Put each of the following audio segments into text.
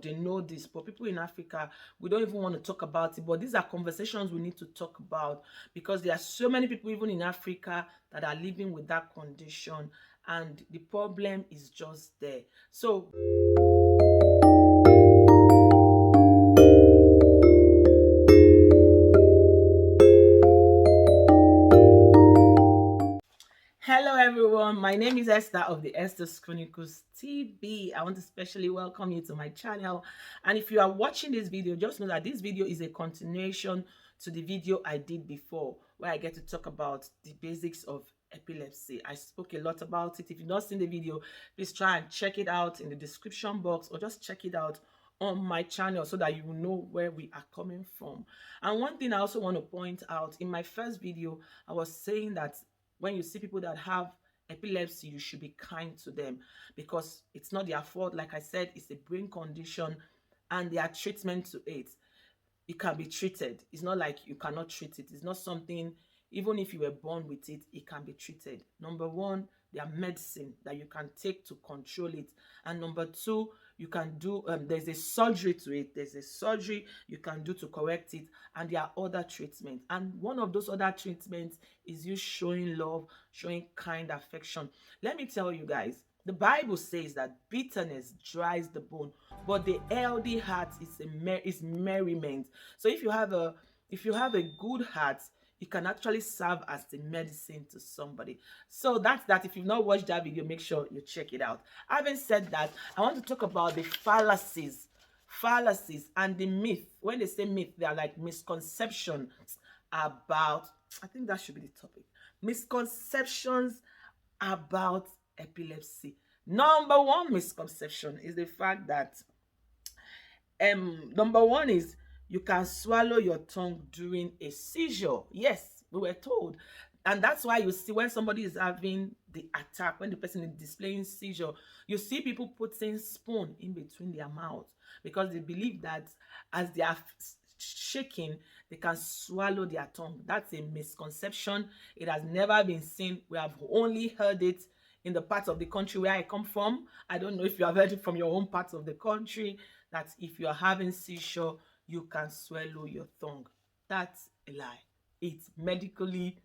abroad, they know this, but people in Africa, we don't even want to talk about it. But these are conversations we need to talk about, because there are so many people even in Africa that are living with that condition, and the problem is just there. So hello everyone, my name is Esther of the Esther's Chronicles TV. I want to specially welcome you to my channel. And if you are watching this video, just know that this video is a continuation to the video I did before, where I get to talk about the basics of epilepsy. I spoke a lot about it. If you've not seen the video, please try and check it out in the description box, or just check it out on my channel so that you will know where we are coming from. And one thing I also want to point out, in my first video, I was saying that when you see people that have epilepsy, you should be kind to them, because it's not their fault. Like I said, it's a brain condition, and there are treatment to it. It can be treated. It's not like you cannot treat it. It's not something, even if you were born with it, it can be treated. Number one, there are medicine that you can take to control it. And number two, you can do, there's a surgery to it. There's a surgery you can do to correct it. And there are other treatments. And one of those other treatments is you showing love, showing kind affection. Let me tell you guys, the Bible says that bitterness dries the bone, but the healthy heart is merriment. So if you have a good heart, it can actually serve as the medicine to somebody. So that's that. If you've not watched that video, make sure you check it out. Having said that, I want to talk about the fallacies and the myth. When they say myth, they are like misconceptions about, I think that should be the topic, misconceptions about epilepsy. Number one misconception is the fact that number one is you can swallow your tongue during a seizure. Yes, we were told. And that's why you see when somebody is having the attack, when the person is displaying seizure, you see people putting spoon in between their mouths, because they believe that as they are shaking, they can swallow their tongue. That's a misconception. It has never been seen. We have only heard it in the parts of the country where I come from. I don't know if you have heard it from your own parts of the country, that if you're having seizure, you can swallow your tongue. That's a lie. It's medically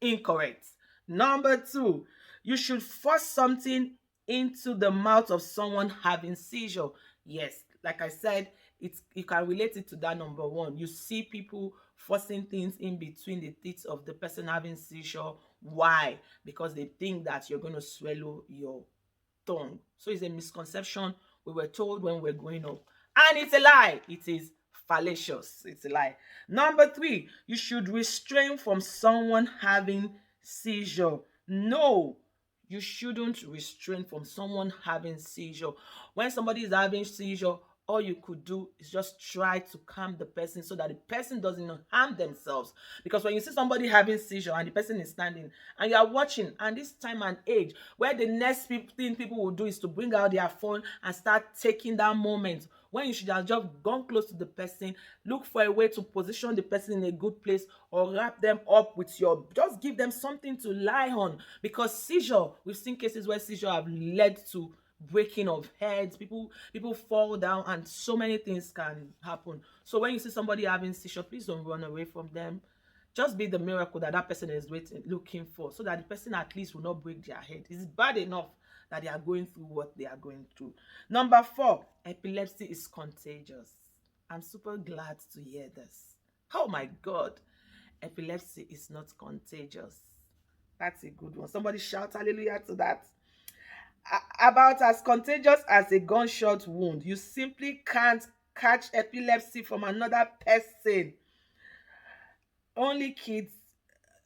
incorrect. Number two, you should force something into the mouth of someone having seizure. Yes, like I said, you can relate it to that. Number one, you see people forcing things in between the teeth of the person having seizure. Why? Because they think that you're going to swallow your tongue. So it's a misconception we were told when we were growing up, and it's a lie. It is fallacious. It's a lie. Number three, you should restrain from someone having seizure. No, you shouldn't restrain from someone having seizure. When somebody is having seizure, all you could do is just try to calm the person so that the person doesn't harm themselves. Because when you see somebody having seizure and the person is standing and you are watching, and this time and age where the next thing people will do is to bring out their phone and start taking that moment, when you should have just gone close to the person, look for a way to position the person in a good place, or wrap them up with just give them something to lie on. Because seizure, we've seen cases where seizure have led to breaking of heads, people fall down, and so many things can happen. So when you see somebody having seizure, please don't run away from them. Just be the miracle that person is looking for, so that the person at least will not break their head. It's bad enough that they are going through what they are going through. Number four, epilepsy is contagious. I'm super glad to hear this. Oh my God, epilepsy is not contagious. That's a good one. Somebody shout hallelujah to that. About as contagious as a gunshot wound. You simply can't catch epilepsy from another person. Only kids.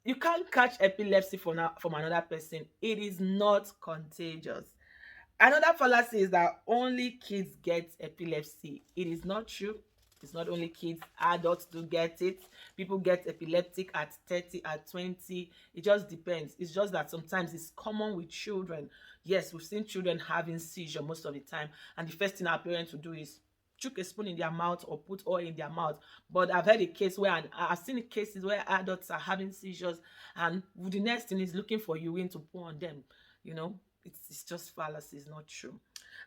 You can't catch epilepsy from another person. It is not contagious. Another fallacy is that only kids get epilepsy. It is not true. It's not only kids. Adults do get it. People get epileptic at 30, at 20. It just depends. It's just that sometimes it's common with children. Yes, we've seen children having seizure most of the time, and the first thing our parents will do is chuck a spoon in their mouth or put oil in their mouth. But I've heard a case where, I've seen cases where adults are having seizures, and the next thing is looking for urine to pour on them. You know, it's just fallacy. It's not true.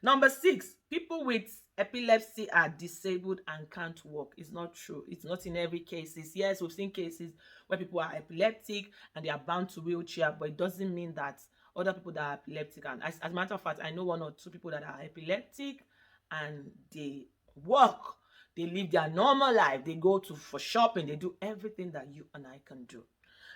Number 6, people with epilepsy are disabled and can't walk. It's not true. It's not in every cases. Yes, we've seen cases where people are epileptic and they are bound to wheelchair, but it doesn't mean that other people that are epileptic, and as a matter of fact, I know 1 or 2 people that are epileptic and they walk, they live their normal life, they go to for shopping, they do everything that you and I can do.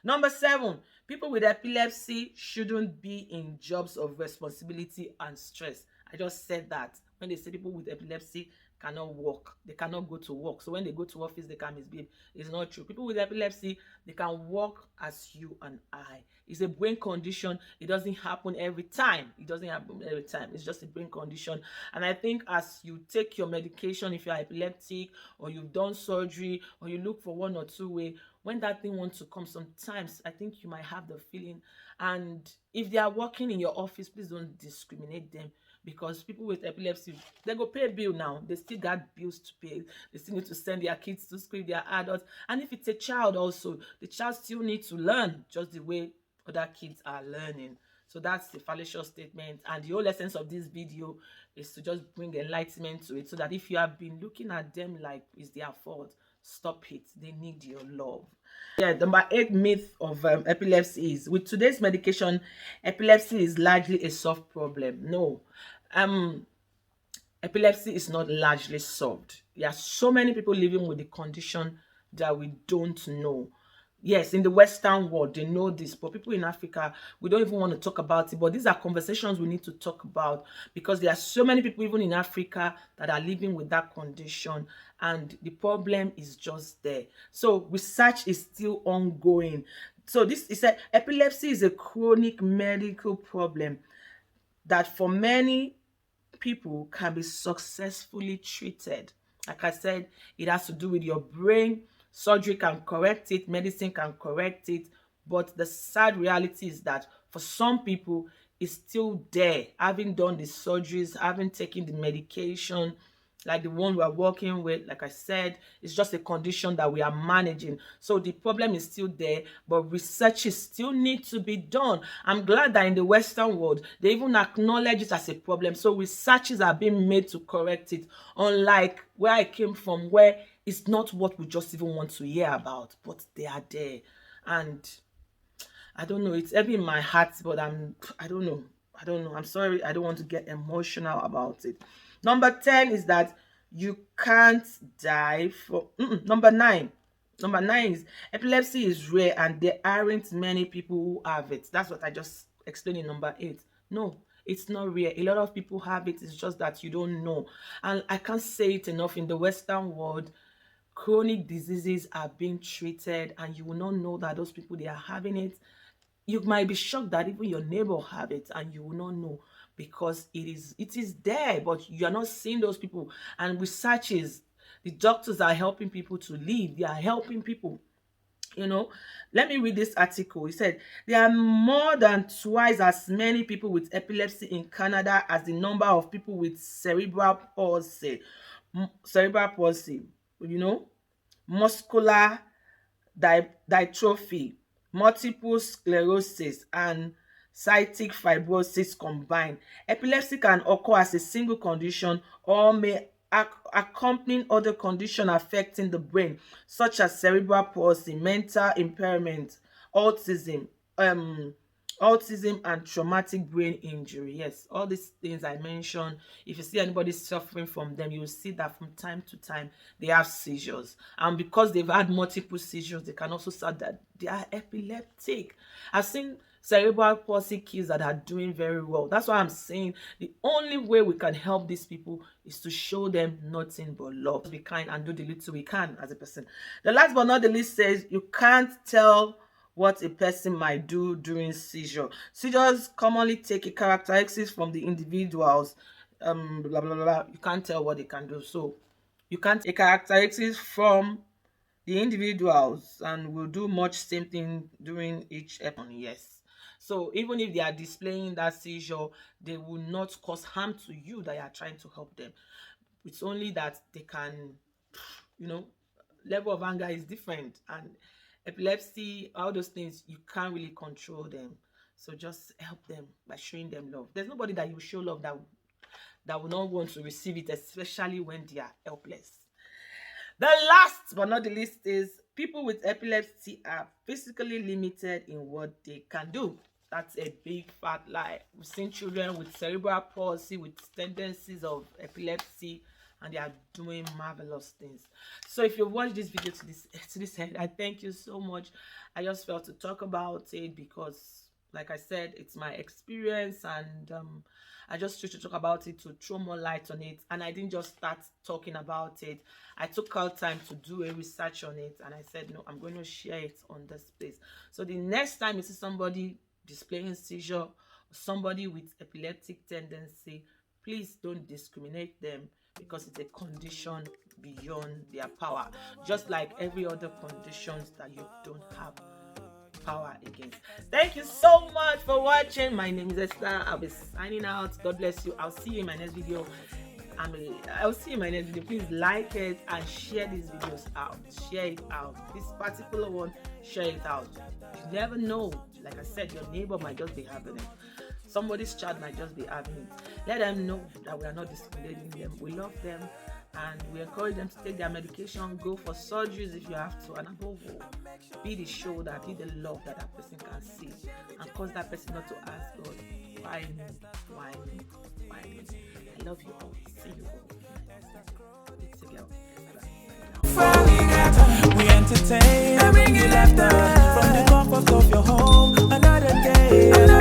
Number 7, people with epilepsy shouldn't be in jobs of responsibility and stress. I just said that. When they say people with epilepsy cannot work, they cannot go to work. So when they go to office, they can misbehave. It's not true. People with epilepsy, they can work as you and I. It's a brain condition. It doesn't happen every time. It doesn't happen every time. It's just a brain condition. And I think as you take your medication, if you're epileptic or you've done surgery or you look for 1 or 2 ways, when that thing wants to come, sometimes I think you might have the feeling. And if they are working in your office, please don't discriminate them, because people with epilepsy, they go pay bill now. They still got bills to pay. They still need to send their kids to school, their adults. And if it's a child also, the child still needs to learn just the way other kids are learning. So that's the fallacious statement. And the whole essence of this video is to just bring enlightenment to it, so that if you have been looking at them like it's their fault, stop it. They need your love. Yeah, number 8 myth of epilepsy is, with today's medication, epilepsy is largely a soft problem. No, um, epilepsy is not largely solved. There are so many people living with the condition that we don't know. Yes, in the Western world, they know this, but people in Africa, we don't even want to talk about it. But these are conversations we need to talk about, because there are so many people, even in Africa, that are living with that condition, and the problem is just there. So research is still ongoing. So this is epilepsy is a chronic medical problem that for many people can be successfully treated. Like I said, it has to do with your brain. Surgery can correct it, medicine can correct it, but the sad reality is that for some people, it's still there. Having done the surgeries, having taken the medication, like the one we are working with, like I said, it's just a condition that we are managing. So the problem is still there, but researches still need to be done. I'm glad that in the Western world, they even acknowledge it as a problem. So researches are being made to correct it, unlike where I came from, where it's not what we just even want to hear about, but they are there. And I don't know, it's heavy in my heart, but I don't know. I don't know. I'm sorry. I don't want to get emotional about it. Number 10 is that you can't die for number 9. Number 9 is epilepsy is rare and there aren't many people who have it. That's what I just explained in number 8. No, it's not rare. A lot of people have it. It's just that you don't know. And I can't say it enough, in the Western world, chronic diseases are being treated and you will not know that those people, they are having it. You might be shocked that even your neighbor have it and you will not know, because it is there, but you are not seeing those people. And researches, the doctors are helping people to live. They are helping people. Let me read this article. He said there are more than twice as many people with epilepsy in Canada as the number of people with cerebral palsy. Cerebral palsy, muscular dystrophy, multiple sclerosis, and cystic fibrosis combined. Epilepsy can occur as a single condition or may accompany other conditions affecting the brain, such as cerebral palsy, mental impairment, autism, um, autism and traumatic brain injury. Yes, all these things I mentioned, if you see anybody suffering from them, you will see that from time to time they have seizures, and because they've had multiple seizures, they can also say that they are epileptic. I've seen cerebral palsy kids that are doing very well. That's why I'm saying the only way we can help these people is to show them nothing but love. Be kind and do the little we can as a person. The last but not the least says you can't tell what a person might do during seizure. Seizures commonly take a characteristics from the individuals. Blah, blah, blah, blah. You can't tell what they can do. So you can't take characteristics from the individuals and will do much same thing during each episode. Yes. So even if they are displaying that seizure, they will not cause harm to you that you are trying to help them. It's only that they can, you know, level of anger is different, and epilepsy, all those things, you can't really control them. So just help them by showing them love. There's nobody that you show love that will not want to receive it, especially when they are helpless. The last but not the least is people with epilepsy are physically limited in what they can do. That's a big fat lie. We've seen children with cerebral palsy, with tendencies of epilepsy, and they are doing marvelous things. So if you watch this video to this end, I thank you so much. I just felt to talk about it because, like I said, it's my experience, and I just chose to talk about it to throw more light on it. And I didn't just start talking about it. I took out time to do a research on it, and I said, no, I'm going to share it on this place. So the next time you see somebody displaying seizure, or somebody with epileptic tendency, please don't discriminate them, because it's a condition beyond their power, just like every other conditions that you don't have power against. Thank you so much for watching. My name is Esther. I'll be signing out. God bless you. I'll see you in my next video. I'll see you in my next video. Please like it and share these videos out. Share it out. This particular one, share it out. You never know. Like I said, your neighbor might just be having it. Somebody's child might just be having it. Let them know that we are not discriminating them. We love them, and we encourage them to take their medication, go for surgeries if you have to, and above all, be the shoulder, be the love that that person can see, and cause that person not to ask God, why me, why me, why me. I love you all. See you all. It's a girl. We entertain and bring you laughter from the comfort of your home. Another day.